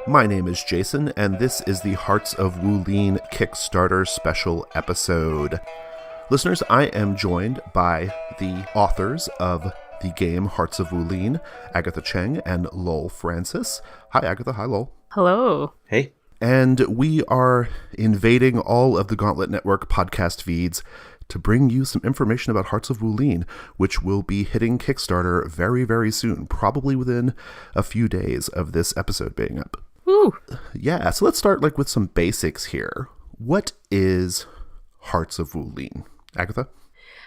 My name is Jason, and this is the Hearts of Wulin Kickstarter special episode. Listeners, I am joined by the authors of the game Hearts of Wulin, Agatha Cheng and Lowell Francis. Hi, Agatha. Hi, Lowell. Hello. Hey. And we are invading all of the Gauntlet Network podcast feeds to bring you some information about Hearts of Wulin, which will be hitting Kickstarter very, very soon, probably within a few days of this episode being up. Woo. Yeah, so let's start with some basics here. What is Hearts of Wulin? Agatha?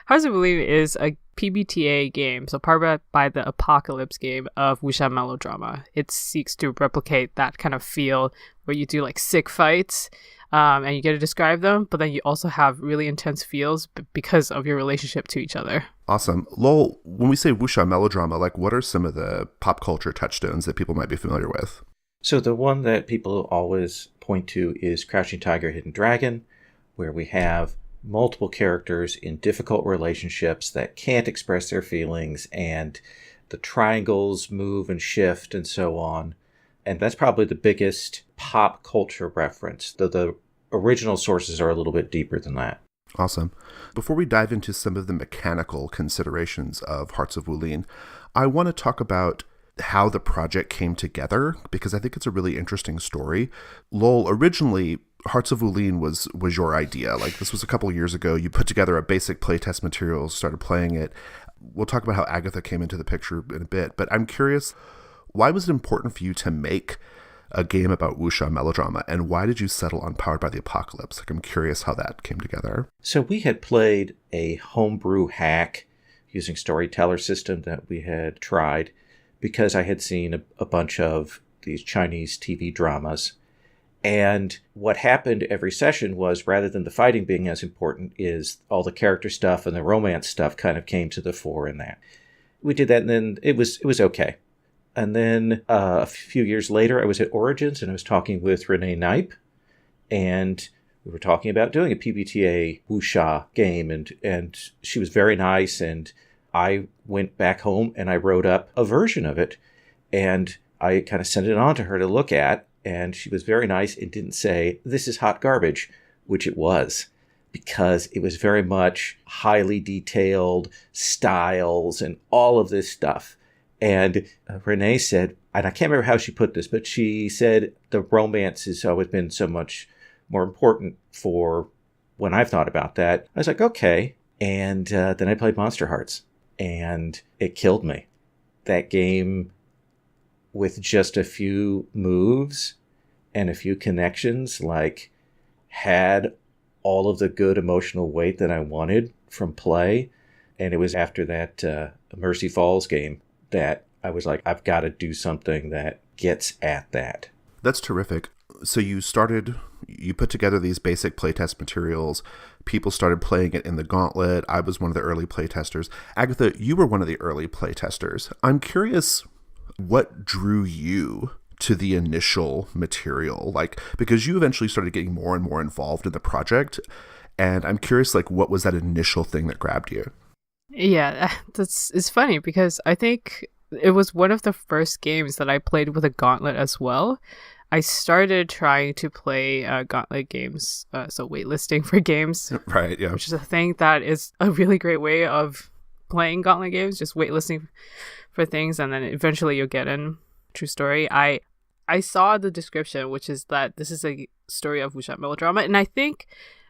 Hearts of Wulin is a PBTA game, so powered by the Apocalypse game of wuxia melodrama. It seeks to replicate that kind of feel where you do sick fights, and you get to describe them, but then you also have really intense feels because of your relationship to each other. Awesome. Lowell, when we say wuxia melodrama, what are some of the pop culture touchstones that people might be familiar with? So the one that people always point to is Crouching Tiger, Hidden Dragon, where we have multiple characters in difficult relationships that can't express their feelings, and the triangles move and shift and so on. And that's probably the biggest pop culture reference, though the original sources are a little bit deeper than that. Awesome. Before we dive into some of the mechanical considerations of Hearts of Wulin, I want to talk about how the project came together, because I think it's a really interesting story. Lowell, originally, Hearts of Wulin was your idea. This was a couple years ago. You put together a basic playtest material, started playing it. We'll talk about how Agatha came into the picture in a bit, but I'm curious, why was it important for you to make a game about wuxia melodrama, and why did you settle on Powered by the Apocalypse? I'm curious how that came together. So we had played a homebrew hack using Storyteller system that we had tried, because I had seen a bunch of these Chinese TV dramas. And what happened every session was, rather than the fighting being as important, is all the character stuff and the romance stuff kind of came to the fore in that. We did that, and then it was okay. And then a few years later, I was at Origins, and I was talking with Renee Knipe, and we were talking about doing a PBTA wuxia game, and she was very nice, and I went back home and I wrote up a version of it, and I kind of sent it on to her to look at, and she was very nice and didn't say, "This is hot garbage," which it was, because it was very much highly detailed styles and all of this stuff. And Renee said, and I can't remember how she put this, but she said the romance has always been so much more important for when I've thought about that. I was like, okay. And then I played Monster Hearts, and it killed me. That game, with just a few moves and a few connections, had all of the good emotional weight that I wanted from play. And it was after that Mercy Falls game that I was like, I've got to do something that gets at that. That's terrific. So you put together these basic playtest materials. People started playing it in the Gauntlet. I was one of the early playtesters. Agatha, you were one of the early playtesters. I'm curious what drew you to the initial material, because you eventually started getting more and more involved in the project. And I'm curious, what was that initial thing that grabbed you? Yeah, it's funny because I think it was one of the first games that I played with a Gauntlet as well. I started trying to play Gauntlet games, so waitlisting for games. Right, yeah. Which is a thing that is a really great way of playing Gauntlet games, just waitlisting for things, and then eventually you'll get in. True story. I saw the description, which is that this is a story of wuxia melodrama, and I think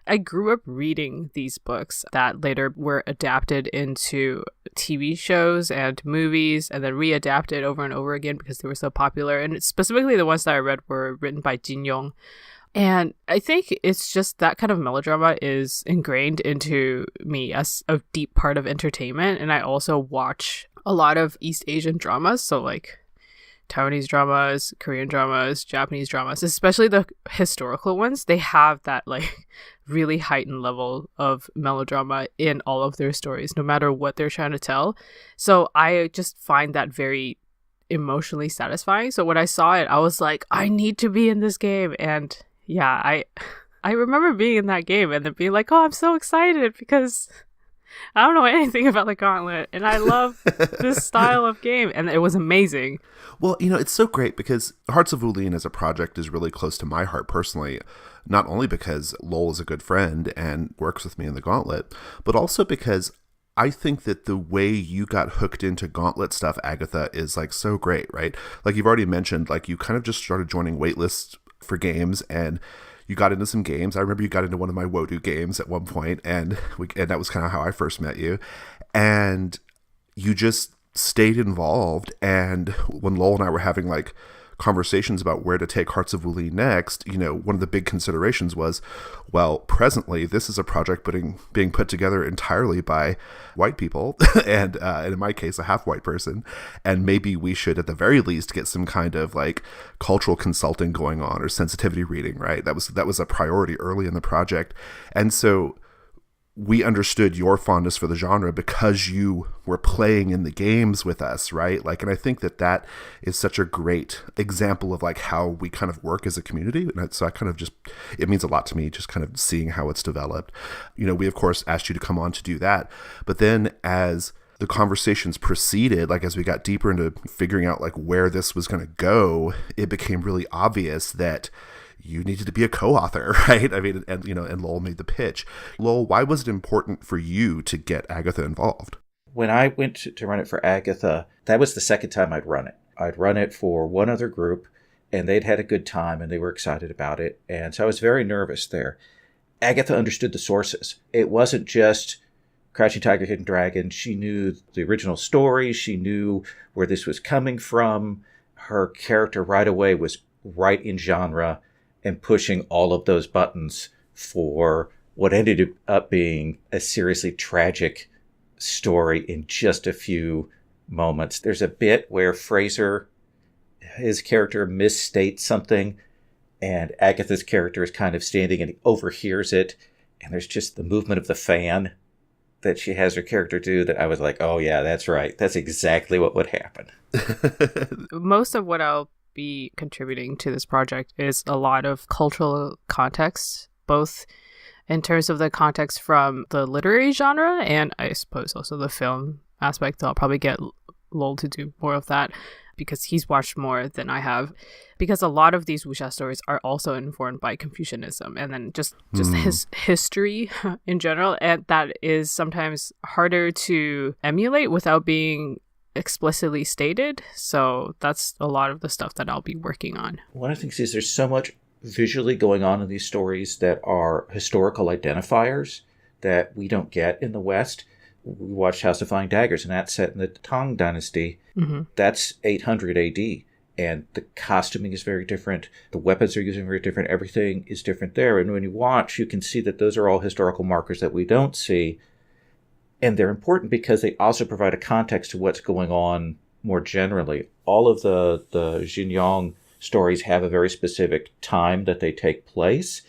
I grew up reading these books that later were adapted into TV shows and movies, and then readapted over and over again because they were so popular. And specifically the ones that I read were written by Jin Yong. And I think it's just that kind of melodrama is ingrained into me as a deep part of entertainment. And I also watch a lot of East Asian dramas, so Taiwanese dramas, Korean dramas, Japanese dramas, especially the historical ones. They have that really heightened level of melodrama in all of their stories, no matter what they're trying to tell. So I just find that very emotionally satisfying. So when I saw it, I was like, I need to be in this game. And yeah, I remember being in that game and then being like, oh, I'm so excited because I don't know anything about the Gauntlet, and I love this style of game, and it was amazing. Well, it's so great because Hearts of Wulin as a project is really close to my heart personally, not only because Lowell is a good friend and works with me in the Gauntlet, but also because I think that the way you got hooked into Gauntlet stuff, Agatha, is like so great, right? Like you've already mentioned, like you kind of just started joining waitlists for games and you got into some games. I remember you got into one of my Wodu games at one point, and that was kind of how I first met you. And you just stayed involved. And when Lowell and I were having like conversations about where to take Hearts of Wulin next, one of the big considerations was, well, presently this is a project being put together entirely by white people, and in my case, a half-white person, and maybe we should at the very least get some kind of like cultural consulting going on or sensitivity reading, right? That was a priority early in the project, and so we understood your fondness for the genre because you were playing in the games with us, right? Like, and I think that is such a great example of like how we kind of work as a community. And so I kind of it means a lot to me just kind of seeing how it's developed. We of course asked you to come on to do that, but then as the conversations proceeded, like as we got deeper into figuring out like where this was going to go, it became really obvious that you needed to be a co-author, right? I mean, and Lowell made the pitch. Lowell, why was it important for you to get Agatha involved? When I went to run it for Agatha, that was the second time I'd run it. I'd run it for one other group, and they'd had a good time, and they were excited about it. And so I was very nervous there. Agatha understood the sources. It wasn't just Crouching Tiger, Hidden Dragon. She knew the original story. She knew where this was coming from. Her character right away was right in genre and pushing all of those buttons for what ended up being a seriously tragic story in just a few moments. There's a bit where Fraser, his character, misstates something, and Agatha's character is kind of standing and he overhears it, and there's just the movement of the fan that she has her character do that I was like, oh yeah, that's right. That's exactly what would happen. Most of what I'll be contributing to this project is a lot of cultural context, both in terms of the context from the literary genre and I suppose also the film aspect. I'll probably get Lowell to do more of that because he's watched more than I have, because a lot of these wuxia stories are also informed by Confucianism and then just his history in general, and that is sometimes harder to emulate without being explicitly stated. So that's a lot of the stuff that I'll be working on. One of the things is there's so much visually going on in these stories that are historical identifiers that we don't get in the West. We watched House of Flying Daggers, and that's set in the Tang Dynasty. Mm-hmm. That's 800 AD, and the costuming is very different. The weapons are using very different. Everything is different there. And when you watch, you can see that those are all historical markers that we don't see. And they're important because they also provide a context to what's going on more generally. All of the Xinjiang stories have a very specific time that they take place.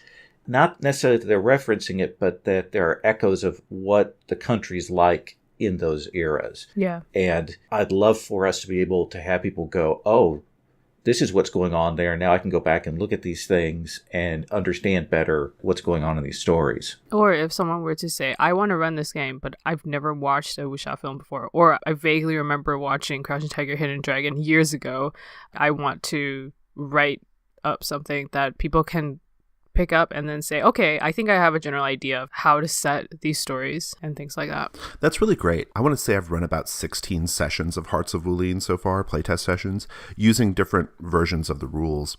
Not necessarily that they're referencing it, but that there are echoes of what the country's like in those eras. Yeah. And I'd love for us to be able to have people go, oh, this is what's going on there. Now I can go back and look at these things and understand better what's going on in these stories. Or if someone were to say, I want to run this game, but I've never watched a wuxia film before, or I vaguely remember watching Crouching Tiger, Hidden Dragon years ago, I want to write up something that people can pick up and then say, okay, I think I have a general idea of how to set these stories and things like that. That's really great. I want to say I've run about 16 sessions of Hearts of Wulin so far, playtest sessions, using different versions of the rules.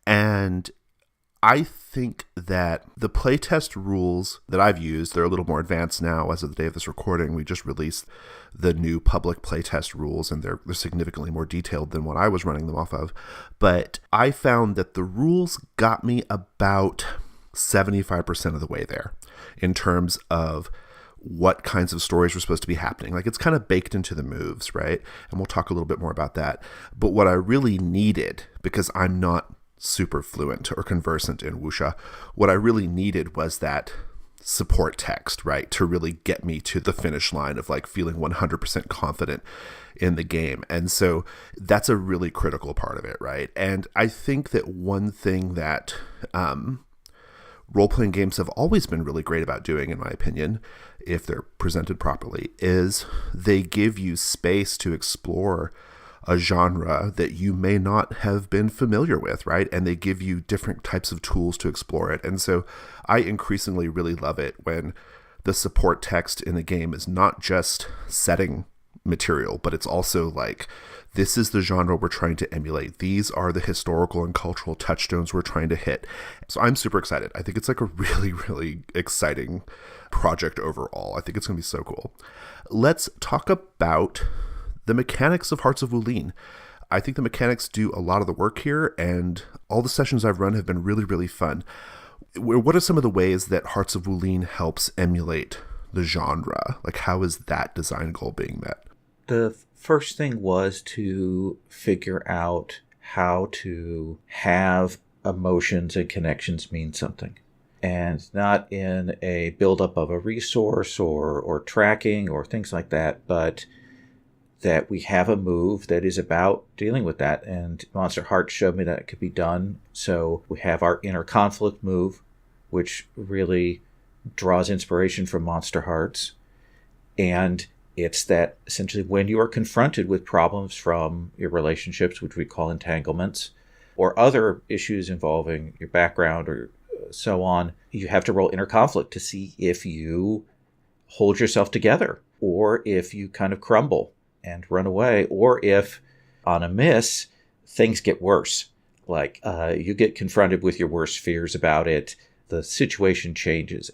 And I think that the playtest rules that I've used, they're a little more advanced now as of the day of this recording. We just released the new public playtest rules, and they're significantly more detailed than what I was running them off of. But I found that the rules got me about 75% of the way there in terms of what kinds of stories were supposed to be happening. Like, it's kind of baked into the moves, right? And we'll talk a little bit more about that. But what I really needed, because I'm not super fluent or conversant in wuxia, what I really needed was that support text, right, to really get me to the finish line of like feeling 100% confident in the game. And so that's a really critical part of it, right? And I think that one thing that role-playing games have always been really great about doing, in my opinion, if they're presented properly, is they give you space to explore a genre that you may not have been familiar with, right? And they give you different types of tools to explore it. And so I increasingly really love it when the support text in the game is not just setting material, but it's also like, this is the genre we're trying to emulate. These are the historical and cultural touchstones we're trying to hit. So I'm super excited. I think it's like a really, really exciting project overall. I think it's going to be so cool. Let's talk about the mechanics of Hearts of Wulin. I think the mechanics do a lot of the work here, and all the sessions I've run have been really, really fun. What are some of the ways that Hearts of Wulin helps emulate the genre? Like, how is that design goal being met? The first thing was to figure out how to have emotions and connections mean something. And not in a buildup of a resource or tracking or things like that, but that we have a move that is about dealing with that. And Monster Hearts showed me that it could be done. So we have our inner conflict move, which really draws inspiration from Monster Hearts. And it's that essentially when you are confronted with problems from your relationships, which we call entanglements, or other issues involving your background or so on, you have to roll inner conflict to see if you hold yourself together or if you kind of crumble and run away, or if on a miss, things get worse. Like you get confronted with your worst fears about it, the situation changes.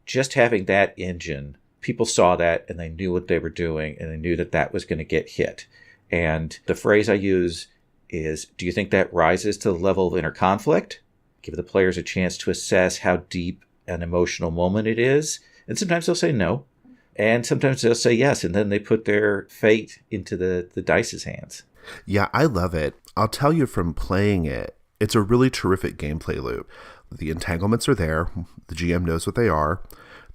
Just having that engine, people saw that and they knew what they were doing and they knew that that was going to get hit. And the phrase I use is, do you think that rises to the level of inner conflict? Give the players a chance to assess how deep an emotional moment it is. And sometimes they'll say no. And sometimes they'll say yes, and then they put their fate into the dice's hands. Yeah, I love it. I'll tell you from playing it, it's a really terrific gameplay loop. The entanglements are there. The GM knows what they are.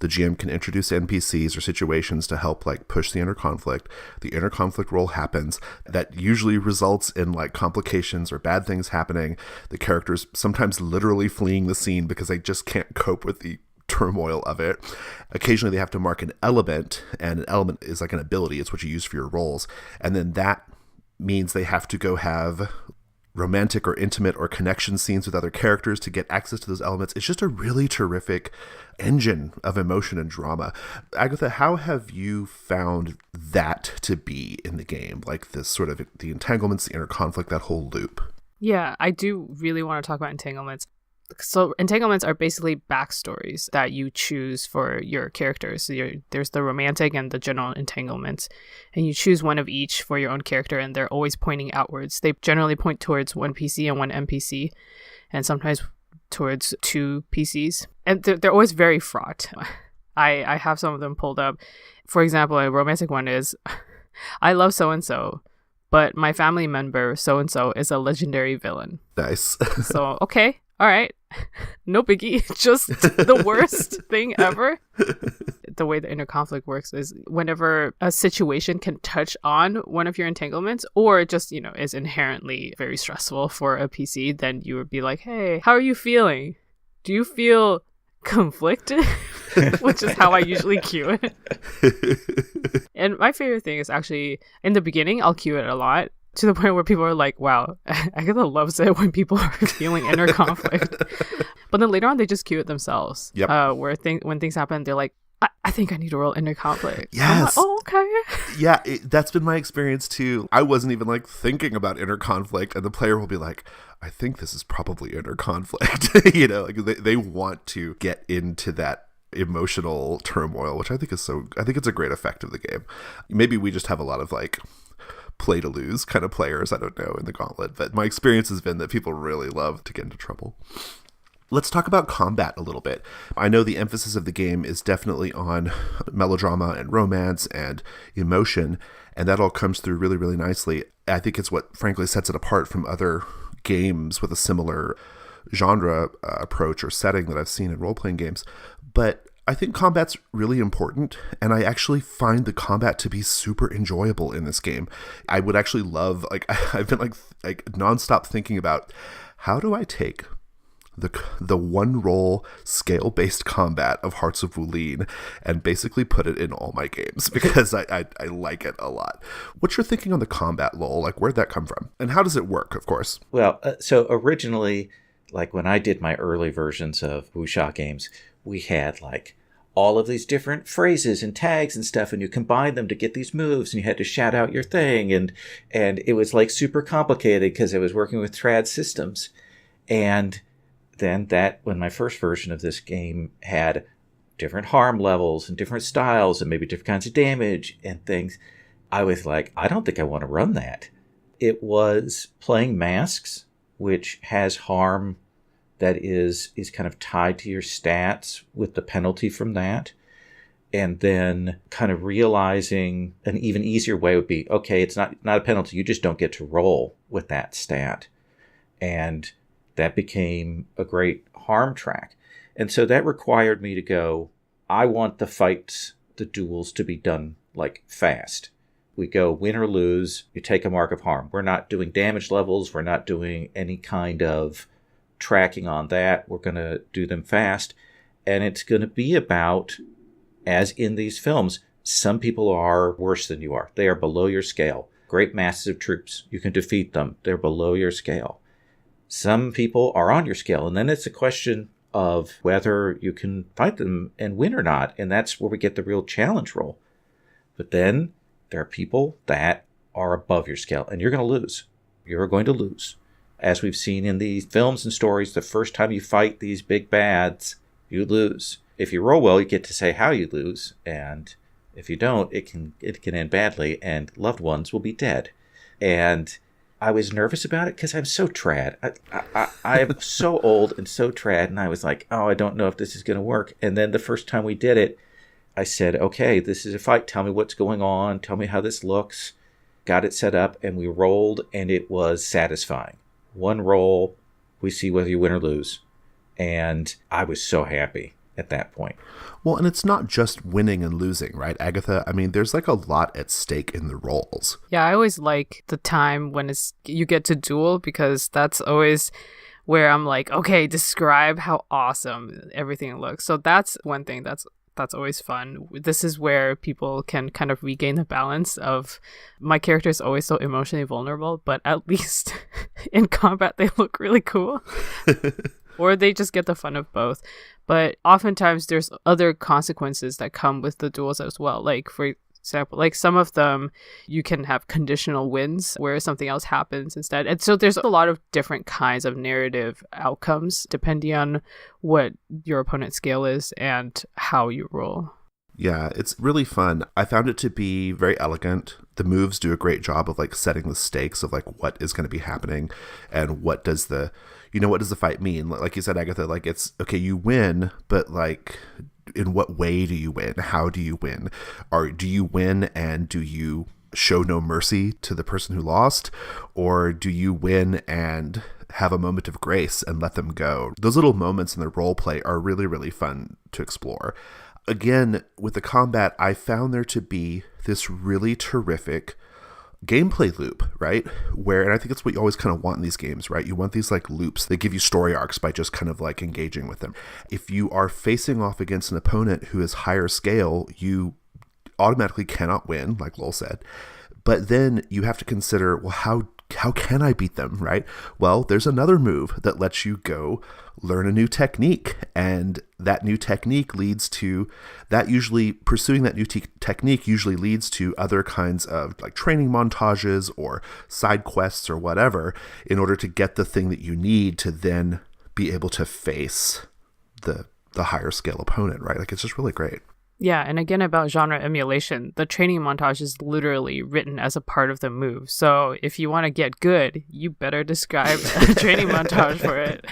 The GM can introduce NPCs or situations to help like push the inner conflict. The inner conflict roll happens. That usually results in like complications or bad things happening. The characters sometimes literally fleeing the scene because they just can't cope with the turmoil of it. Occasionally they have to mark an element, and an element is like an ability. It's what you use for your rolls. And then that means they have to go have romantic or intimate or connection scenes with other characters to get access to those elements. It's just a really terrific engine of emotion and drama. Agatha, how have you found that to be in the game? Like this sort of the entanglements, the inner conflict, that whole loop. Yeah, I do really want to talk about entanglements. So entanglements are basically backstories that you choose for your characters. So there's the romantic and the general entanglements, and you choose one of each for your own character, and they're always pointing outwards. They generally point towards one PC and one NPC, and sometimes towards two PCs. And they're always very fraught. I have some of them pulled up. For example, a romantic one is, I love so-and-so, but my family member so-and-so is a legendary villain. Nice. So, okay. All right. No biggie. Just the worst thing ever. The way the inner conflict works is whenever a situation can touch on one of your entanglements or just, is inherently very stressful for a PC, then you would be like, hey, how are you feeling? Do you feel conflicted? Which is how I usually cue it. And my favorite thing is actually, in the beginning, I'll cue it a lot. To the point where people are like, wow, Agatha loves it when people are feeling inner conflict. But then later on, they just cue it themselves. Yep. When things happen, they're like, I think I need to roll inner conflict. Yes. Like, oh, okay. Yeah, that's been my experience too. I wasn't even like thinking about inner conflict, and the player will be like, I think this is probably inner conflict. Like they want to get into that emotional turmoil, which I think it's a great effect of the game. Maybe we just have a lot of like play to lose kind of players, I don't know, in the Gauntlet, but my experience has been that people really love to get into trouble. Let's talk about combat a little bit. I know the emphasis of the game is definitely on melodrama and romance and emotion, and that all comes through really, really nicely. I think it's what frankly sets it apart from other games with a similar genre approach or setting that I've seen in role-playing games. But I think combat's really important, and I actually find the combat to be super enjoyable in this game. I would actually love, I've been like nonstop thinking about, how do I take the one roll scale based combat of Hearts of Wulin and basically put it in all my games because I like it a lot. What's your thinking on the combat, Lowell? Like, where'd that come from? And how does it work, of course? Well, so originally, like when I did my early versions of wuxia games, we had like all of these different phrases and tags and stuff, and you combine them to get these moves, and you had to shout out your thing, and it was like super complicated because I was working with trad systems. And then when my first version of this game had different harm levels and different styles and maybe different kinds of damage and things, I was like, I don't think I want to run that. It was playing masks, which has harm that is kind of tied to your stats with the penalty from that. And then kind of realizing an even easier way would be, okay, it's not a penalty. You just don't get to roll with that stat. And that became a great harm track. And so that required me to go, I want the fights, the duels to be done like fast. We go win or lose, you take a mark of harm. We're not doing damage levels. We're not doing any kind of tracking on that. We're going to do them fast. And it's going to be about, as in these films, some people are worse than you are. They are below your scale. Great masses of troops. You can defeat them. They're below your scale. Some people are on your scale. And then it's a question of whether you can fight them and win or not. And that's where we get the real challenge roll. But then there are people that are above your scale, and you're going to lose. You're going to lose. As we've seen in these films and stories, the first time you fight these big bads, you lose. If you roll well, you get to say how you lose, and if you don't, it can end badly, and loved ones will be dead. And I was nervous about it because I'm so trad. I am so old and so trad, and I was like, oh, I don't know if this is going to work. And then the first time we did it, I said, okay, this is a fight. Tell me what's going on. Tell me how this looks. Got it set up, and we rolled, and it was satisfying. One roll, we see whether you win or lose. And I was so happy at that point. Well, and it's not just winning and losing, right, Agatha? I mean, there's like a lot at stake in the rolls. Yeah, I always like the time when you get to duel, because that's always where I'm like, okay, describe how awesome everything looks. So that's one thing that's always fun. This is where people can kind of regain the balance of, my character is always so emotionally vulnerable, but at least in combat they look really cool. Or they just get the fun of both. But oftentimes there's other consequences that come with the duels as well. Like, for example, like some of them you can have conditional wins where something else happens instead. And so there's a lot of different kinds of narrative outcomes depending on what your opponent's scale is and how you roll. Yeah, it's really fun. I found it to be very elegant. The moves do a great job of like setting the stakes of like what is going to be happening and what does the fight mean? Like you said, Agatha, like it's okay, you win, but like in what way do you win? How do you win? Or do you win and do you show no mercy to the person who lost? Or do you win and have a moment of grace and let them go? Those little moments in the role play are really, really fun to explore. Again, with the combat, I found there to be this really terrific gameplay loop, right? And I think it's what you always kind of want in these games, right? You want these like loops that give you story arcs by just kind of like engaging with them. If you are facing off against an opponent who is higher scale, you automatically cannot win, like Lowell said. But then you have to consider, well, how can I beat them, right? Well, there's another move that lets you go learn a new technique, and that new technique leads to that. Usually pursuing that new technique usually leads to other kinds of like training montages or side quests or whatever in order to get the thing that you need to then be able to face the higher scale opponent, right? Like, it's just really great. Yeah, and again about genre emulation, the training montage is literally written as a part of the move. So if you want to get good, you better describe a training montage for it.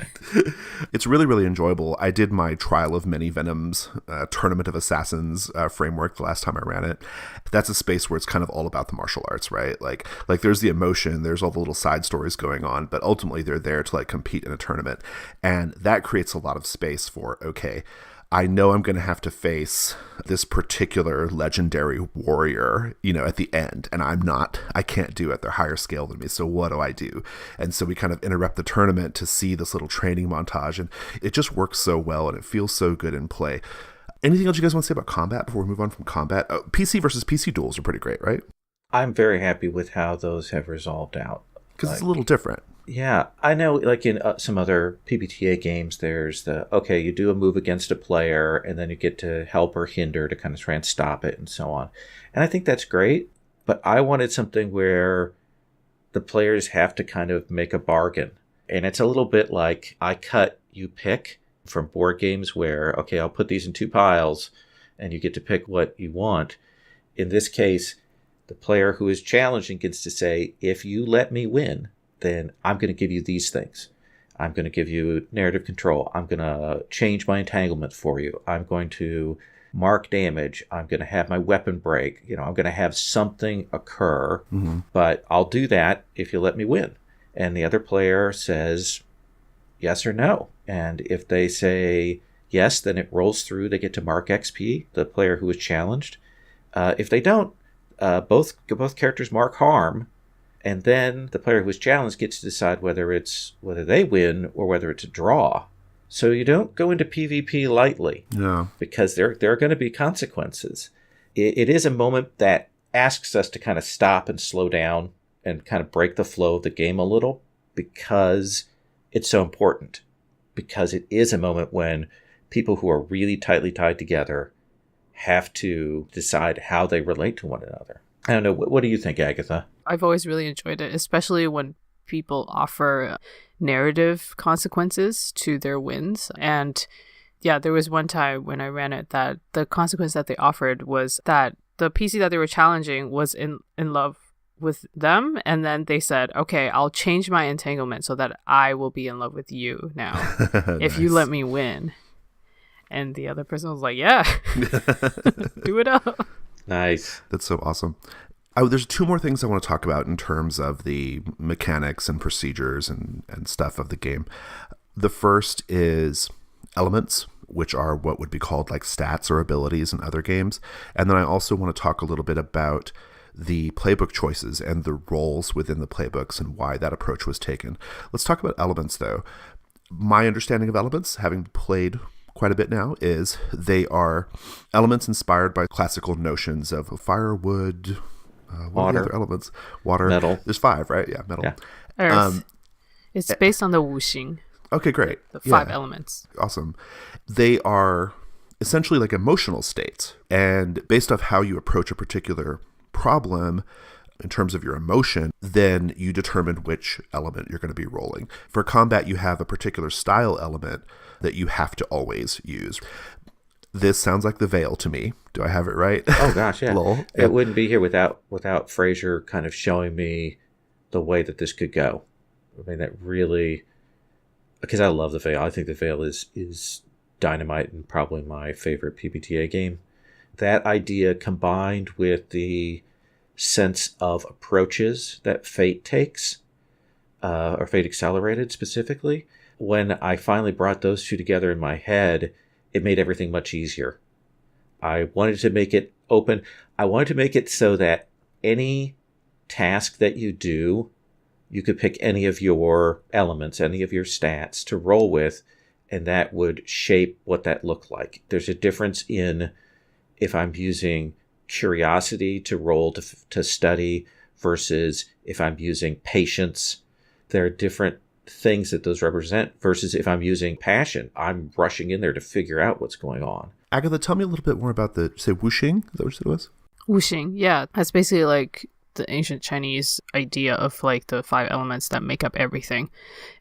It's really, really enjoyable. I did my Trial of Many Venoms, Tournament of Assassins framework the last time I ran it. That's a space where it's kind of all about the martial arts, right? Like there's the emotion, there's all the little side stories going on, but ultimately they're there to like compete in a tournament. And that creates a lot of space for, okay, I know I'm going to have to face this particular legendary warrior, at the end, and I can't do it. They're higher scale than me. So what do I do? And so we kind of interrupt the tournament to see this little training montage, and it just works so well, and it feels so good in play. Anything else you guys want to say about combat before we move on from combat? PC versus PC duels are pretty great, right? I'm very happy with how those have resolved out. Because it's a little different. Yeah, I know, like in some other PBTA games, there's you do a move against a player, and then you get to help or hinder to kind of try and stop it and so on. And I think that's great, but I wanted something where the players have to kind of make a bargain. And it's a little bit like I cut, you pick from board games where, okay, I'll put these in 2 piles, and you get to pick what you want. In this case, the player who is challenging gets to say, if you let me win, then I'm going to give you these things. I'm going to give you narrative control. I'm going to change my entanglement for you. I'm going to mark damage. I'm going to have my weapon break. I'm going to have something occur, but I'll do that if you let me win. And the other player says yes or no. And if they say yes, then it rolls through. They get to mark XP, the player who was challenged. If they don't, both characters mark harm. And then the player who was challenged gets to decide whether they win or whether it's a draw. So you don't go into PvP lightly, because there are going to be consequences. It is a moment that asks us to kind of stop and slow down and kind of break the flow of the game a little, because it's so important. Because it is a moment when people who are really tightly tied together have to decide how they relate to one another. I don't know. What do you think, Agatha? I've always really enjoyed it, especially when people offer narrative consequences to their wins. And yeah, there was one time when I ran it that the consequence that they offered was that the PC that they were challenging was in love with them. And then they said, okay, I'll change my entanglement so that I will be in love with you now if you let me win. And the other person was like, yeah, do it up. Nice. That's so awesome. There's 2 more things I want to talk about in terms of the mechanics and procedures and stuff of the game. The first is elements, which are what would be called like stats or abilities in other games. And then I also want to talk a little bit about the playbook choices and the roles within the playbooks and why that approach was taken. Let's talk about elements, though. My understanding of elements, having played quite a bit now, is they are elements inspired by classical notions of fire, wood, water, other elements, water, metal. There's 5, right? Yeah, metal. Yeah. Earth. It's based on the wuxing. Okay, great. The 5 elements. Awesome. They are essentially like emotional states, and based off how you approach a particular problem in terms of your emotion, then you determine which element you're going to be rolling. For combat, you have a particular style element that you have to always use. This sounds like the Veil to me. Do I have it right? Oh gosh, yeah. Lowell? It wouldn't be here without Fraser kind of showing me the way that this could go. I mean, that really, because I love the Veil. I think the Veil is dynamite and probably my favorite PBTA game. That idea combined with the sense of approaches that Fate takes, or Fate Accelerated specifically, when I finally brought those 2 together in my head, it made everything much easier. I wanted to make it open. I wanted to make it so that any task that you do, you could pick any of your elements, any of your stats to roll with, and that would shape what that looked like. There's a difference in if I'm using curiosity to roll to study versus if I'm using patience. There are different things that those represent versus if I'm using passion. I'm rushing in there to figure out what's going on. Agatha, tell me a little bit more about the, say, wuxing? Is that what it was? Wuxing, yeah. That's basically like the ancient Chinese idea of like the 5 elements that make up everything.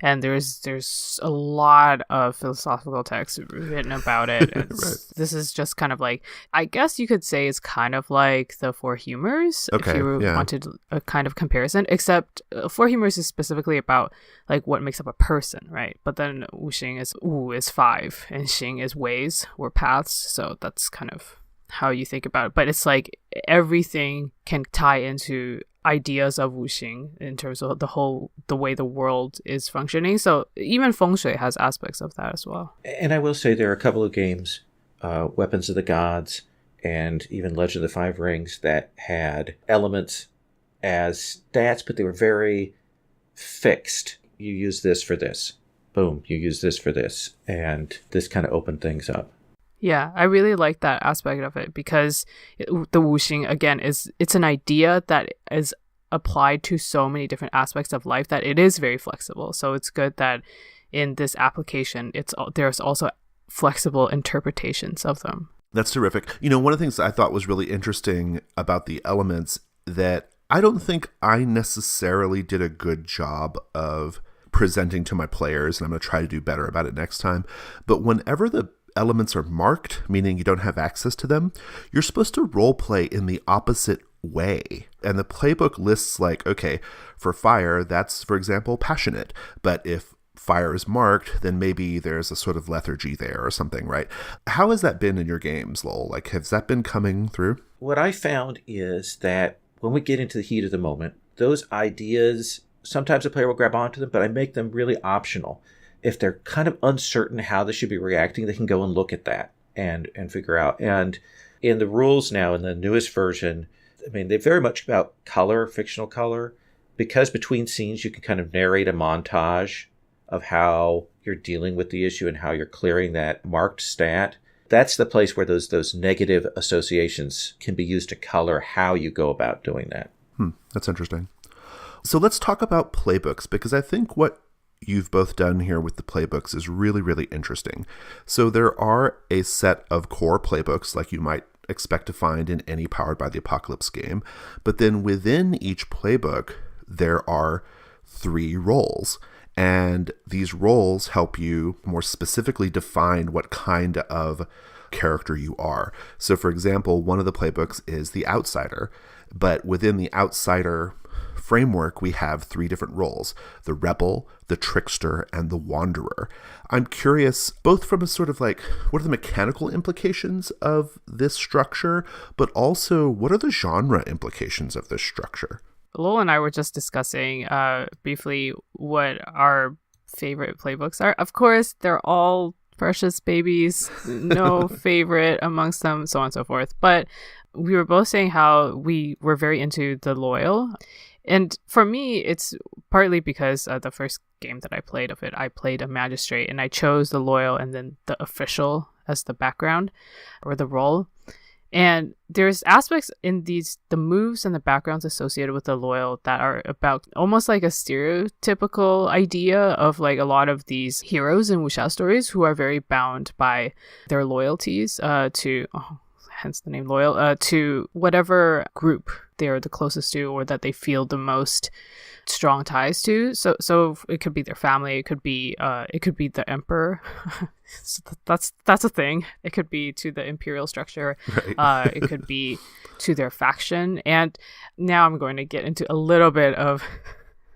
And there's a lot of philosophical texts written about it. Right. This is just kind of like, I guess you could say it's kind of like the 4 humors, if you wanted a kind of comparison, except 4 humors is specifically about like what makes up a person, right? But then wuxing is wu is 5 and xing is ways or paths. So that's kind of how you think about it. But it's like everything can tie into ideas of wuxing in terms of the way the world is functioning. So even feng shui has aspects of that as well. And I will say there are a couple of games Weapons of the Gods, and even Legend of the Five Rings that had elements as stats, but they were very fixed. You use this for this. Boom, you use this for this. And this kind of opened things up. Yeah, I really like that aspect of it because the wuxing, again, it's an idea that is applied to so many different aspects of life that it is very flexible. So it's good that in this application, there's also flexible interpretations of them. That's terrific. One of the things I thought was really interesting about the elements that I don't think I necessarily did a good job of presenting to my players, and I'm going to try to do better about it next time. But whenever the elements are marked, meaning you don't have access to them, you're supposed to role play in the opposite way. And the playbook lists like, okay, for fire, that's, for example, passionate. But if fire is marked, then maybe there's a sort of lethargy there or something, right? How has that been in your games, Lowell? Like, has that been coming through? What I found is that when we get into the heat of the moment, those ideas, sometimes the player will grab onto them, but I make them really optional. If they're kind of uncertain how they should be reacting, they can go and look at that and figure out. And in the rules now, in the newest version, I mean, they're very much about color, fictional color, because between scenes you can kind of narrate a montage of how you're dealing with the issue and how you're clearing that marked stat. That's the place where those negative associations can be used to color how you go about doing that. That's interesting. So let's talk about playbooks, because I think what you've both done here with the playbooks is really, really interesting. So there are a set of core playbooks like you might expect to find in any Powered by the Apocalypse game. But then within each playbook, there are 3 roles. And these roles help you more specifically define what kind of character you are. So for example, one of the playbooks is the outsider. But within the outsider framework, we have 3 different roles: the rebel, the trickster, and the wanderer. I'm curious, both from a sort of like, what are the mechanical implications of this structure, but also what are the genre implications of this structure? Lowell and I were just discussing briefly what our favorite playbooks are. Of course, they're all precious babies, no favorite amongst them, so on and so forth. But we were both saying how we were very into the Loyal. And for me, it's partly because the first game that I played of it, I played a magistrate and I chose the Loyal and then the official as the background or the role. And there's aspects in the moves and the backgrounds associated with the Loyal that are about almost like a stereotypical idea of like a lot of these heroes in wuxia stories who are very bound by their loyalties hence the name Loyal, to whatever group they're the closest to or that they feel the most strong ties to. So it could be their family, it could be the emperor. So that's a thing. It could be to the imperial structure. Right. It could be to their faction. And now I'm going to get into a little bit of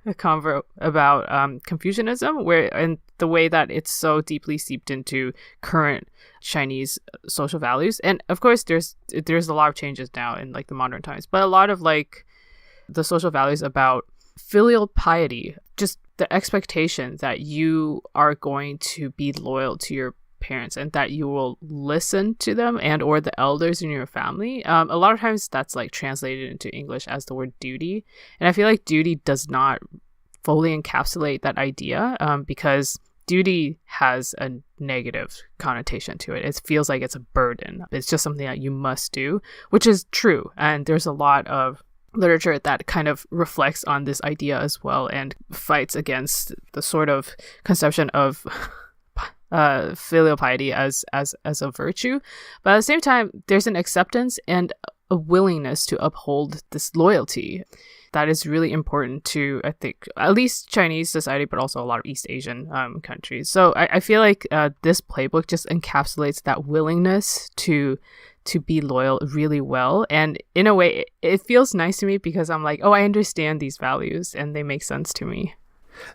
a convo about Confucianism, and the way that it's so deeply seeped into current Chinese social values. And of course, there's a lot of changes now in like the modern times, but a lot of like the social values about filial piety, just the expectation that you are going to be loyal to your parents and that you will listen to them and or the elders in your family. A lot of times that's like translated into English as the word duty, and I feel like duty does not fully encapsulate that idea because duty has a negative connotation to it. It feels like it's a burden. It's just something that you must do, which is true, and there's a lot of literature that kind of reflects on this idea as well and fights against the sort of conception of filial piety as a virtue. But at the same time, there's an acceptance and a willingness to uphold this loyalty that is really important to, I think, at least Chinese society, but also a lot of East Asian countries. So I feel like this playbook just encapsulates that willingness to be loyal really well. And in a way, it feels nice to me because I'm like, oh, I understand these values and they make sense to me.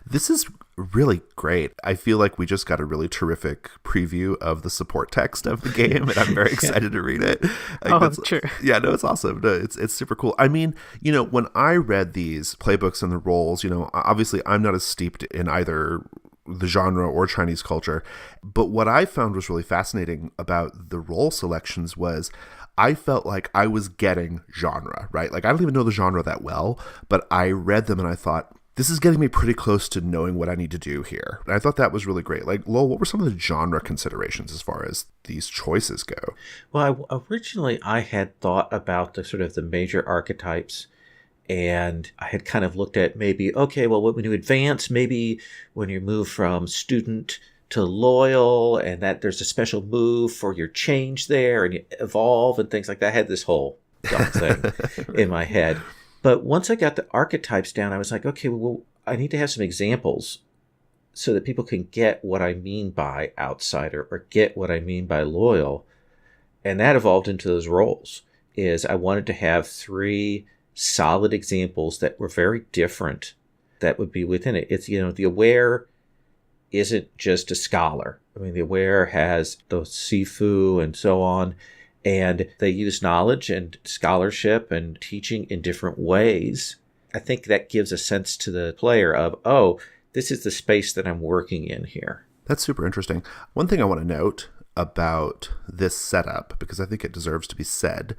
This is really great. I feel like we just got a really terrific preview of the support text of the game, and I'm very excited to read it. True. Yeah, no, it's awesome. No, it's super cool. I mean, when I read these playbooks and the roles, obviously I'm not as steeped in either the genre or Chinese culture. But what I found was really fascinating about the role selections was I felt like I was getting genre, right? Like I don't even know the genre that well, but I read them and I thought, this is getting me pretty close to knowing what I need to do here. And I thought that was really great. Like, Lowell, what were some of the genre considerations as far as these choices go? Well, originally I had thought about the sort of the major archetypes, and I had kind of looked at maybe, okay, well, when you advance, maybe when you move from student to loyal, and that there's a special move for your change there, and you evolve and things like that. I had this whole thing in my head. But once I got the archetypes down, I was like, okay, well, I need to have some examples so that people can get what I mean by outsider or get what I mean by loyal. And that evolved into those roles. Is I wanted to have 3 solid examples that were very different that would be within it. It's, the aware isn't just a scholar. I mean, the aware has the sifu and so on. And they use knowledge and scholarship and teaching in different ways. I think that gives a sense to the player of, oh, this is the space that I'm working in here. That's super interesting. One thing I want to note about this setup, because I think it deserves to be said,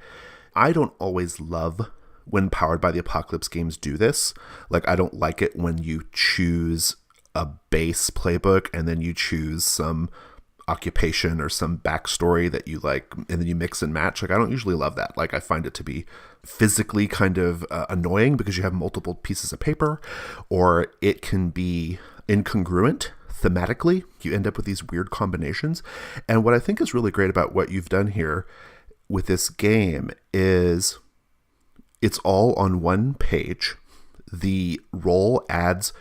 I don't always love when Powered by the Apocalypse games do this. Like, I don't like it when you choose a base playbook and then you choose some occupation or some backstory that you like, and then you mix and match. Like, I don't usually love that. Like, I find it to be physically kind of annoying because you have multiple pieces of paper, or it can be incongruent thematically. You end up with these weird combinations. And what I think is really great about what you've done here with this game is it's all on one page. The role adds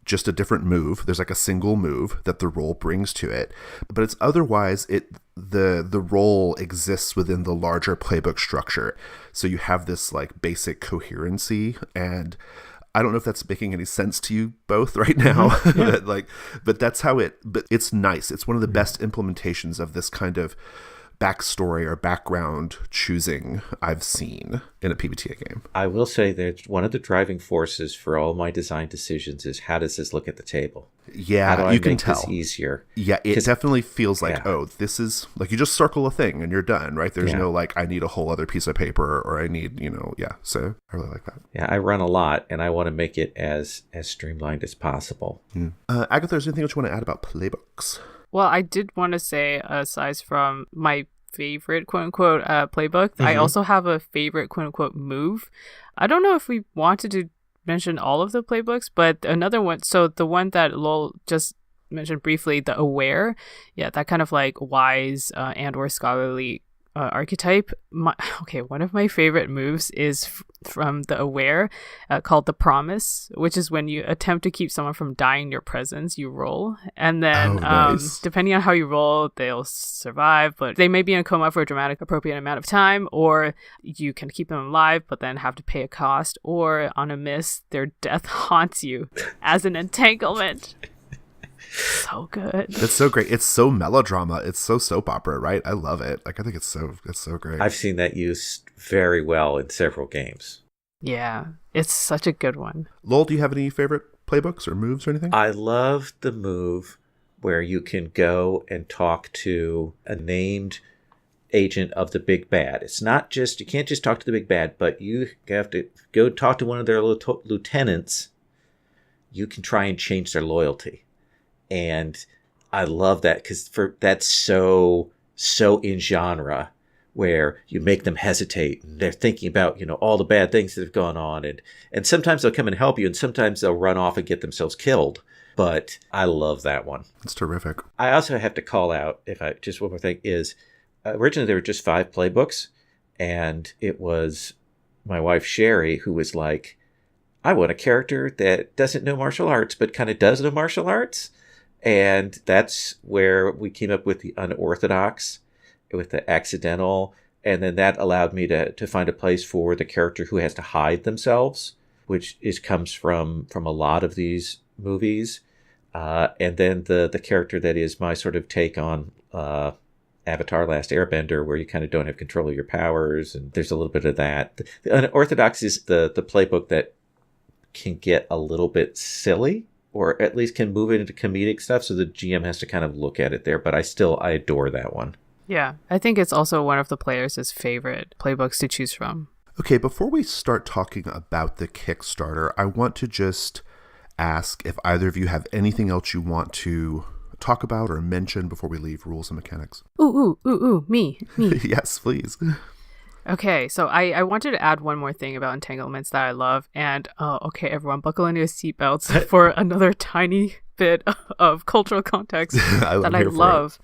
just a different move. There's like a single move that the role brings to it, but it's otherwise the role exists within the larger playbook structure. So you have this like basic coherency, and I don't know if that's making any sense to you both right now. Mm-hmm. Yeah. but that's how but it's nice. It's one of the best implementations of this kind of backstory or background choosing I've seen in a PBTA game. I will say that one of the driving forces for all my design decisions is, how does this look at the table? Yeah, how do I you can make tell. This easier? Yeah, it definitely feels like, yeah. Oh, this is like you just circle a thing and you're done, right? There's yeah. no like, I need a whole other piece of paper, or I need, yeah. So I really like that. Yeah, I run a lot and I want to make it as streamlined as possible. Agatha, is there anything else you want to add about playbooks? Well, I did want to say, aside from my favorite quote-unquote playbook, I also have a favorite quote-unquote move. I don't know if we wanted to mention all of the playbooks, but another one, so the one that Lowell just mentioned briefly, the aware, that kind of like wise and or scholarly archetype. One of my favorite moves is from the aware, called the promise, which is when you attempt to keep someone from dying in your presence, you roll, and then nice. Depending on how you roll, they'll survive, but they may be in a coma for a dramatic appropriate amount of time, or you can keep them alive but then have to pay a cost, or on a miss, their death haunts you as an entanglement. So good. That's so great. It's so melodrama. It's so soap opera, right? I love it. Like, I think it's so great. I've seen that used very well in several games. Yeah, it's such a good one. Lowell, do you have any favorite playbooks or moves or anything? I love the move where you can go and talk to a named agent of the big bad. It's not just, you can't just talk to the big bad, but you have to go talk to one of their lieutenants. You can try and change their loyalty. And I love that because that's so in genre, where you make them hesitate and they're thinking about, all the bad things that have gone on. And sometimes they'll come and help you, and sometimes they'll run off and get themselves killed. But I love that one. It's terrific. I also have to call out, just one more thing, is originally there were just 5 playbooks, and it was my wife, Sherry, who was like, I want a character that doesn't know martial arts, but kind of does know martial arts. And that's where we came up with the unorthodox, with the accidental. And then that allowed me to find a place for the character who has to hide themselves, which comes from a lot of these movies. And then the character that is my sort of take on Avatar Last Airbender, where you kind of don't have control of your powers. And there's a little bit of that. The unorthodox is the playbook that can get a little bit silly or at least can move it into comedic stuff, so the GM has to kind of look at it there. But I adore that one. Yeah, I think it's also one of the players' favorite playbooks to choose from. Okay, before we start talking about the Kickstarter, I want to just ask if either of you have anything else you want to talk about or mention before we leave rules and mechanics. Me. Yes, please. Okay, so I wanted to add one more thing about entanglements that I love. And, okay, everyone, buckle in your seatbelts for another tiny bit of cultural context that I love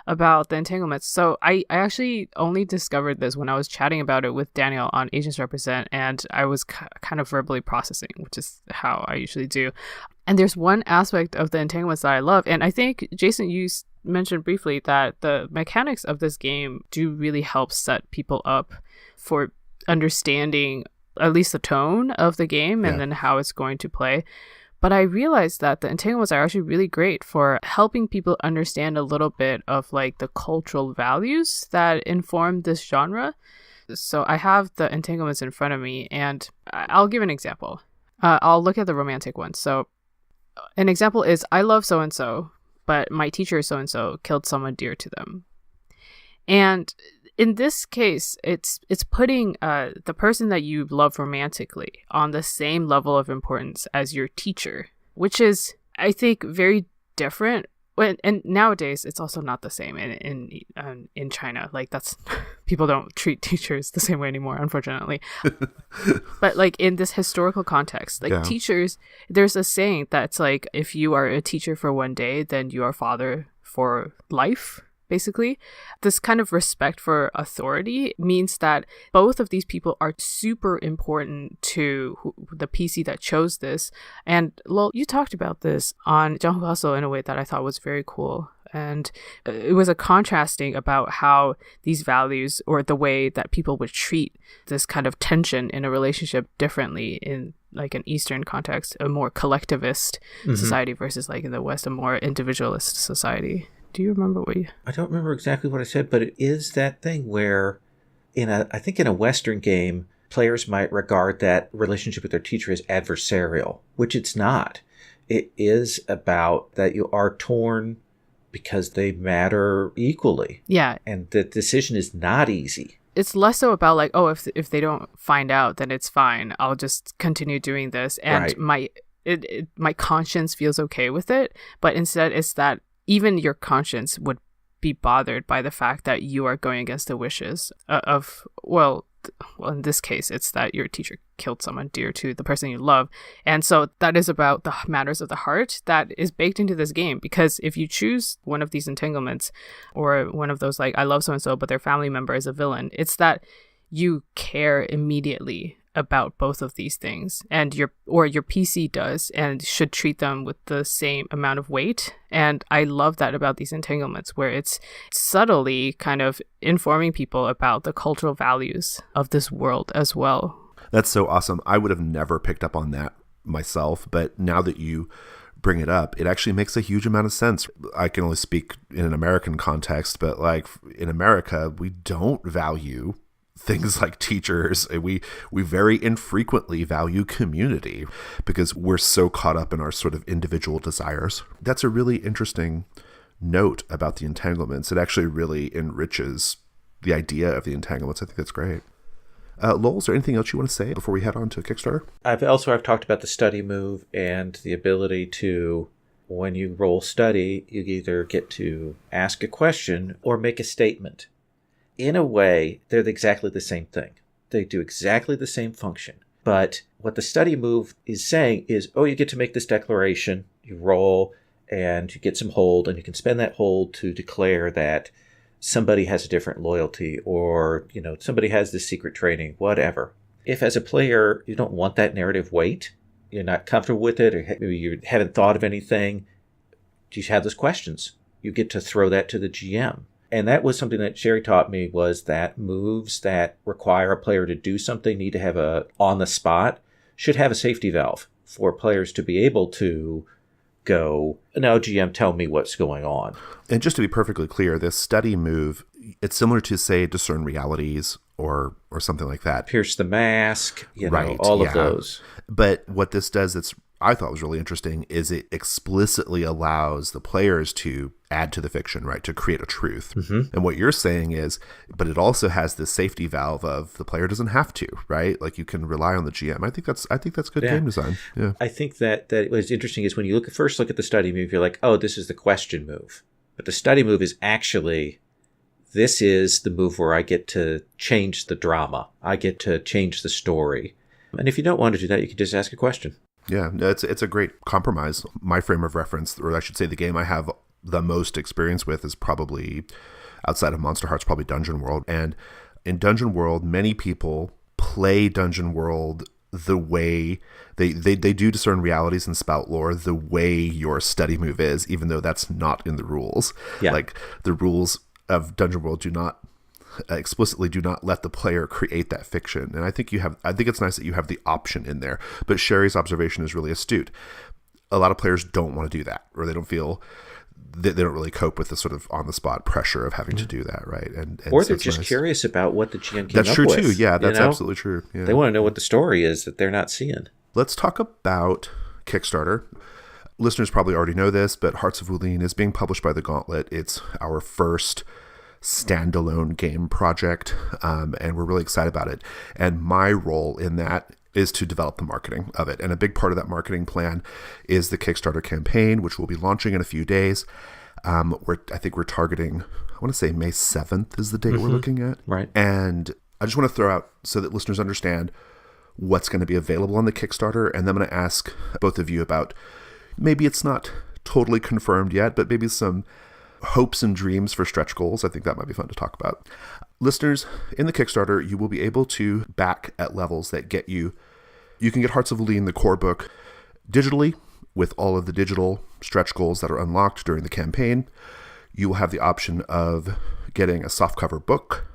about the entanglements. So I actually only discovered this when I was chatting about it with Daniel on Agents Represent, and I was kind of verbally processing, which is how I usually do. And there's one aspect of the entanglements that I love, and I think, Jason, you mentioned briefly that the mechanics of this game do really help set people up for understanding at least the tone of the game and then how it's going to play. But I realized that the entanglements are actually really great for helping people understand a little bit of like the cultural values that inform this genre. So I have the entanglements in front of me, and I'll give an example. I'll look at the romantic one. So an example is, I love so-and-so, but my teacher so-and-so killed someone dear to them. And in this case, it's putting the person that you love romantically on the same level of importance as your teacher, which is, I think, very different. And nowadays, it's also not the same in China. Like, that's people don't treat teachers the same way anymore, unfortunately. But like in this historical context, like teachers, there's a saying that's like, if you are a teacher for one day, then you are father for life. Basically, this kind of respect for authority means that both of these people are super important to the PC that chose this. And Lowell, you talked about this on Zhang Hustle in a way that I thought was very cool. And it was a contrasting about how these values, or the way that people would treat this kind of tension in a relationship differently in like an Eastern context, a more collectivist society versus like in the West, a more individualist society. Do you remember what you... I don't remember exactly what I said, but it is that thing where I think in a Western game, players might regard that relationship with their teacher as adversarial, which it's not. It is about that you are torn because they matter equally. Yeah. And the decision is not easy. It's less so about like, oh, if they don't find out, then it's fine. I'll just continue doing this. And my conscience feels okay with it. But instead, it's that even your conscience would be bothered by the fact that you are going against the wishes of, well, in this case, it's that your teacher killed someone dear to the person you love. And so that is about the matters of the heart that is baked into this game. Because if you choose one of these entanglements, or one of those like, I love so-and-so, but their family member is a villain, it's that you care immediately about both of these things, and your PC does, and should treat them with the same amount of weight. And I love that about these entanglements, where it's subtly kind of informing people about the cultural values of this world as well. That's so awesome. I would have never picked up on that myself, but now that you bring it up, it actually makes a huge amount of sense. I can only speak in an American context, but like in America, we don't value things like teachers. We very infrequently value community because we're so caught up in our sort of individual desires. That's a really interesting note about the entanglements. It actually really enriches the idea of the entanglements. I think that's great. Lowell, is there anything else you want to say before we head on to Kickstarter? I've talked about the study move and the ability to, when you roll study, you either get to ask a question or make a statement. In a way, they're exactly the same thing. They do exactly the same function. But what the study move is saying is, oh, you get to make this declaration, you roll, and you get some hold, and you can spend that hold to declare that somebody has a different loyalty, or, you know, somebody has this secret training, whatever. If as a player, you don't want that narrative weight, you're not comfortable with it, or maybe you haven't thought of anything, you have those questions. You get to throw that to the GM. And that was something that Sherry taught me, was that moves that require a player to do something need to have on the spot, should have a safety valve for players to be able to go, no, GM, tell me what's going on. And just to be perfectly clear, this study move, it's similar to, say, discern realities or something like that. Pierce the mask, all of those. But what this does, it's I thought was really interesting is it explicitly allows the players to add to the fiction, right, to create a truth. Mm-hmm. And what you're saying is, but it also has this safety valve of the player doesn't have to, right? Like you can rely on the GM. I think that's good game design. Yeah. I think that what's interesting is when you first look at the study move, you're like, oh, this is the question move. But the study move is actually, this is the move where I get to change the drama. I get to change the story. And if you don't want to do that, you can just ask a question. Yeah, it's a great compromise. My frame of reference, or I should say the game I have the most experience with is probably, outside of Monster Hearts, probably Dungeon World. And in Dungeon World, many people play Dungeon World the way they do discern realities and spout lore the way your study move is, even though that's not in the rules. Yeah. Like the rules of Dungeon World explicitly do not let the player create that fiction. And I think it's nice that you have the option in there. But Sherry's observation is really astute. A lot of players don't want to do that, or they don't feel they don't really cope with the sort of on the spot pressure of having to do that, right? And or so they're it's just nice. curious about what the GM came That's up true with. too. Yeah, that's you know? absolutely true. Yeah. They want to know what the story is that they're not seeing. Let's talk about Kickstarter. Listeners probably already know this, but Hearts of Wulin is being published by the Gauntlet. It's our first standalone game project, and we're really excited about it. And my role in that is to develop the marketing of it. And a big part of that marketing plan is the Kickstarter campaign, which will be launching in a few days. I think we're targeting, I want to say May 7th is the date we're looking at. Right. And I just want to throw out so that listeners understand what's going to be available on the Kickstarter. And then I'm going to ask both of you about, maybe it's not totally confirmed yet, but maybe some hopes and dreams for stretch goals. I think that might be fun to talk about. Listeners, in the Kickstarter, you will be able to back at levels that get you can get Hearts of Wulin, the core book, digitally with all of the digital stretch goals that are unlocked during the campaign. You will have the option of getting a softcover book,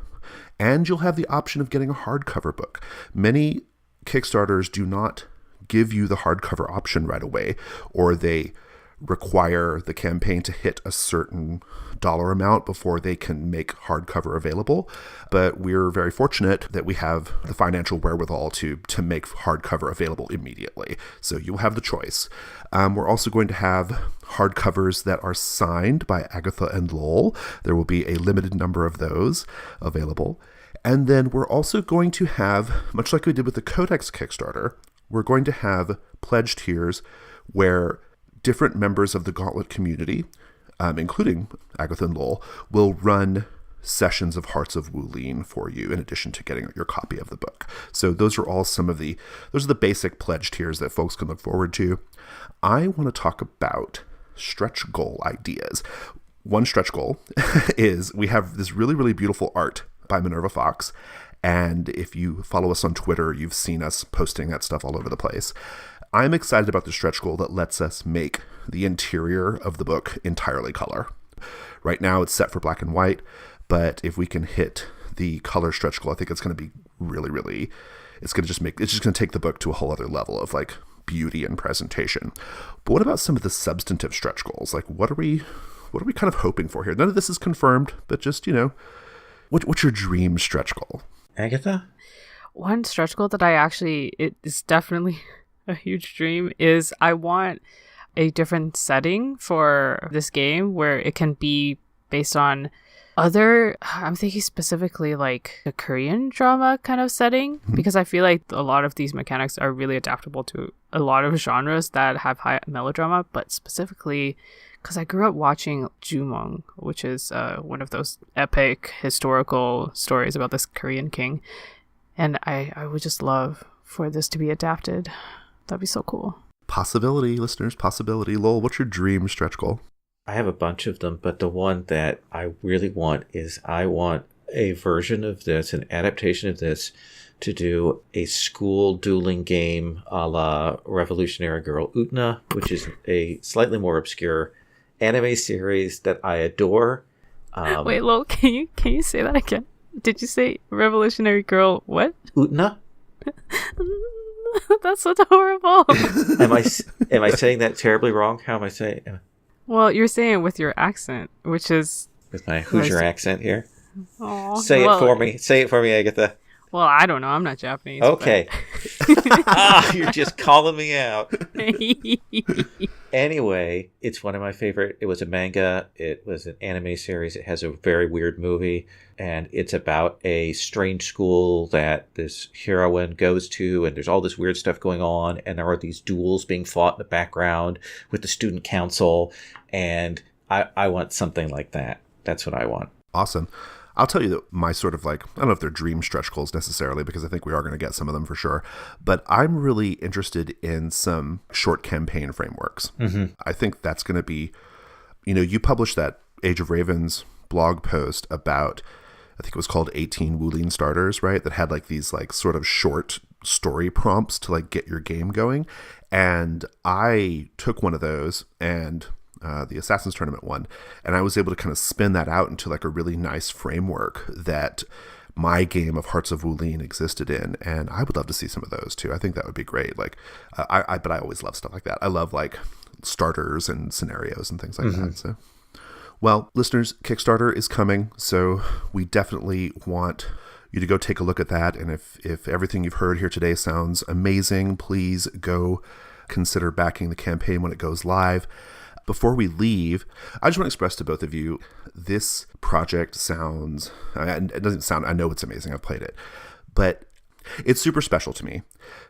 and you'll have the option of getting a hardcover book. Many Kickstarters do not give you the hardcover option right away, or they require the campaign to hit a certain dollar amount before they can make hardcover available. But we're very fortunate that we have the financial wherewithal to make hardcover available immediately. So you'll have the choice. We're also going to have hardcovers that are signed by Agatha and Lowell. There will be a limited number of those available. And then we're also going to have, much like we did with the Codex Kickstarter, we're going to have pledge tiers where different members of the Gauntlet community, including Agatha and Lowell, will run sessions of Hearts of Wulin for you in addition to getting your copy of the book. So those are the basic pledge tiers that folks can look forward to. I want to talk about stretch goal ideas. One stretch goal is we have this really, really beautiful art by Minerva Fox. And if you follow us on Twitter, you've seen us posting that stuff all over the place. I'm excited about the stretch goal that lets us make the interior of the book entirely color. Right now it's set for black and white, but if we can hit the color stretch goal, I think it's going to be really, really, it's just going to take the book to a whole other level of like beauty and presentation. But what about some of the substantive stretch goals? Like what are we kind of hoping for here? None of this is confirmed, but just, what's your dream stretch goal? Agatha? One stretch goal that it is definitely a huge dream is I want a different setting for this game where it can be based on I'm thinking specifically like a Korean drama kind of setting, because I feel like a lot of these mechanics are really adaptable to a lot of genres that have high melodrama, but specifically because I grew up watching Jumong, which is one of those epic historical stories about this Korean king. And I would just love for this to be adapted. That'd be so cool. Possibility, listeners, possibility. Lowell, what's your dream stretch goal? I have a bunch of them, but the one that I really want is I want a version of this, an adaptation of this, to do a school dueling game a la Revolutionary Girl Utna, which is a slightly more obscure anime series that I adore. Wait, Lowell, can you say that again? Did you say Revolutionary Girl what? Utna? That's so horrible. Am I saying that terribly wrong? How am I saying it? Well, you're saying it with your accent, which is With my Hoosier accent here. Aww, Say it for me. Say it for me, Agatha. Well, I don't know. I'm not Japanese. Okay. You're just calling me out. Anyway, it's one of my favorite. It was a manga. It was an anime series. It has a very weird movie. And it's about a strange school that this heroine goes to. And there's all this weird stuff going on. And there are these duels being fought in the background with the student council. And I want something like that. That's what I want. Awesome. I'll tell you that my sort of like, I don't know if they're dream stretch goals necessarily, because I think we are going to get some of them for sure, but I'm really interested in some short campaign frameworks. Mm-hmm. I think that's going to be, you published that Age of Ravens blog post about, I think it was called 18 Wulin starters, right? That had like these like sort of short story prompts to like get your game going. And I took one of those and the Assassin's Tournament one, and I was able to kind of spin that out into like a really nice framework that my game of Hearts of Wulin existed in, and I would love to see some of those too. I think that would be great. Like, but I always love stuff like that. I love like starters and scenarios and things like that. So, well, listeners, Kickstarter is coming, so we definitely want you to go take a look at that. And if everything you've heard here today sounds amazing, please go consider backing the campaign when it goes live. Before we leave, I just want to express to both of you, this project sounds, it doesn't sound, I know it's amazing, I've played it, but it's super special to me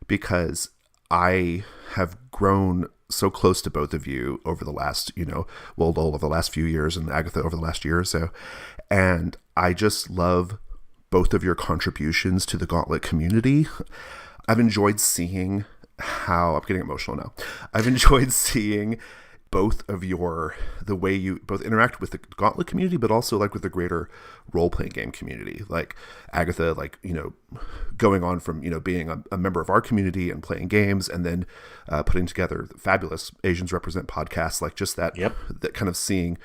because I have grown so close to both of you over the last, Lowell over the last few years and Agatha over the last year or so. And I just love both of your contributions to the Gauntlet community. I've enjoyed seeing how, I'm getting emotional now. I've enjoyed seeing both of the way you both interact with the Gauntlet community, but also like with the greater role-playing game community. Like Agatha, like, going on from, being a member of our community and playing games, and then putting together the fabulous Asians Represent podcast, like just that, that kind of seeing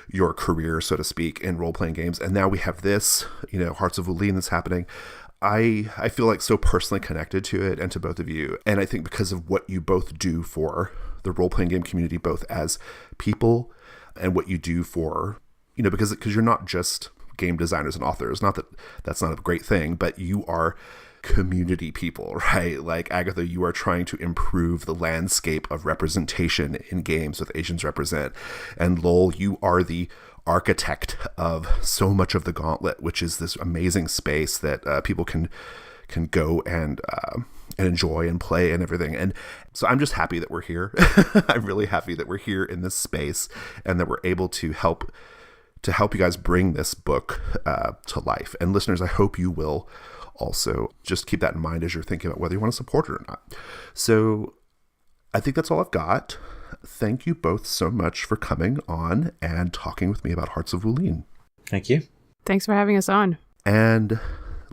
your career, so to speak, in role-playing games. And now we have this, Hearts of Wulin that's happening. I feel like so personally connected to it and to both of you. And I think because of what you both do for the role-playing game community, both as people and what you do for, because you're not just game designers and authors, not that that's not a great thing, but you are community people, right? Like Agatha, you are trying to improve the landscape of representation in games with Asians Represent. And Lowell, you are the architect of so much of the Gauntlet, which is this amazing space that people can go and enjoy and play and everything. And so I'm just happy that we're here. I'm really happy that we're here in this space and that we're able to help you guys bring this book to life. And listeners, I hope you will also just keep that in mind as you're thinking about whether you want to support it or not. So I think that's all I've got. Thank you both so much for coming on and talking with me about Hearts of Wulin. Thank you. Thanks for having us on. And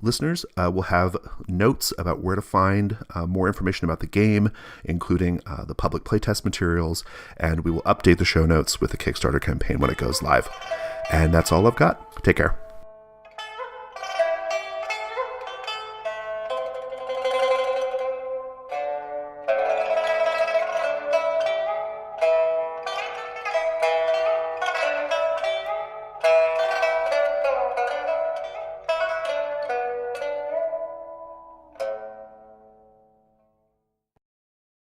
listeners, we'll have notes about where to find more information about the game, including the public playtest materials, and we will update the show notes with the Kickstarter campaign when it goes live. And that's all I've got. Take care.